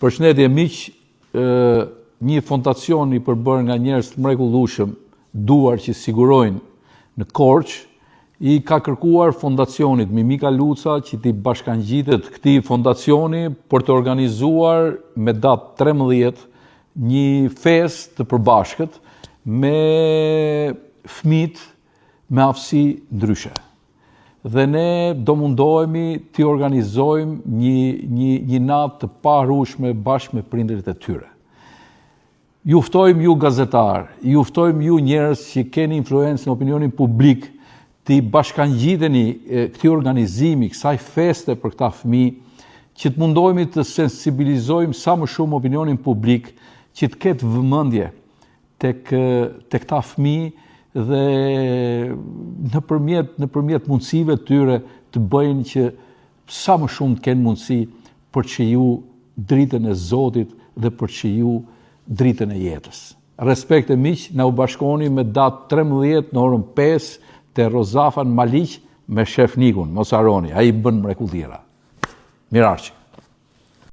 Përshëndetje miq, një fondacion i përbërë nga njerëz të mrekullueshëm, duar që sigurojnë në Korçë, i ka kërkuar fondacionit Mimika Luca që t'i bashkangjitet këtij fondacioni për të organizuar me datë 13 një festë të përbashkët me fëmijët me aftësi ndryshe. Dhe ne do mundohemi t'i organizojmë një natë të paharrueshme bashkë me prindërit e tyre. Ju ftojmë ju gazetarë, ju ftojmë ju njerëz që keni influencë në opinionin publik, t'i bashkangjiteni këtij organizimi, kësaj feste për këta fëmijë, që të mundohemi të sensibilizojmë sa më shumë opinionin publik, që të ketë vëmendje tek këta fëmijë dhe nëpërmjet mundësive të tyre të bëjnë që sa më shumë të kenë mundësi për të shiju dritën e Zotit dhe për të shiju dritën e jetës. Respekt e miq, na u bashkohuni me datë 13 në orën 5 te Rozafan Maliq me shef Nikun, mos harroni, ai bën mrekullira. Mirarçi.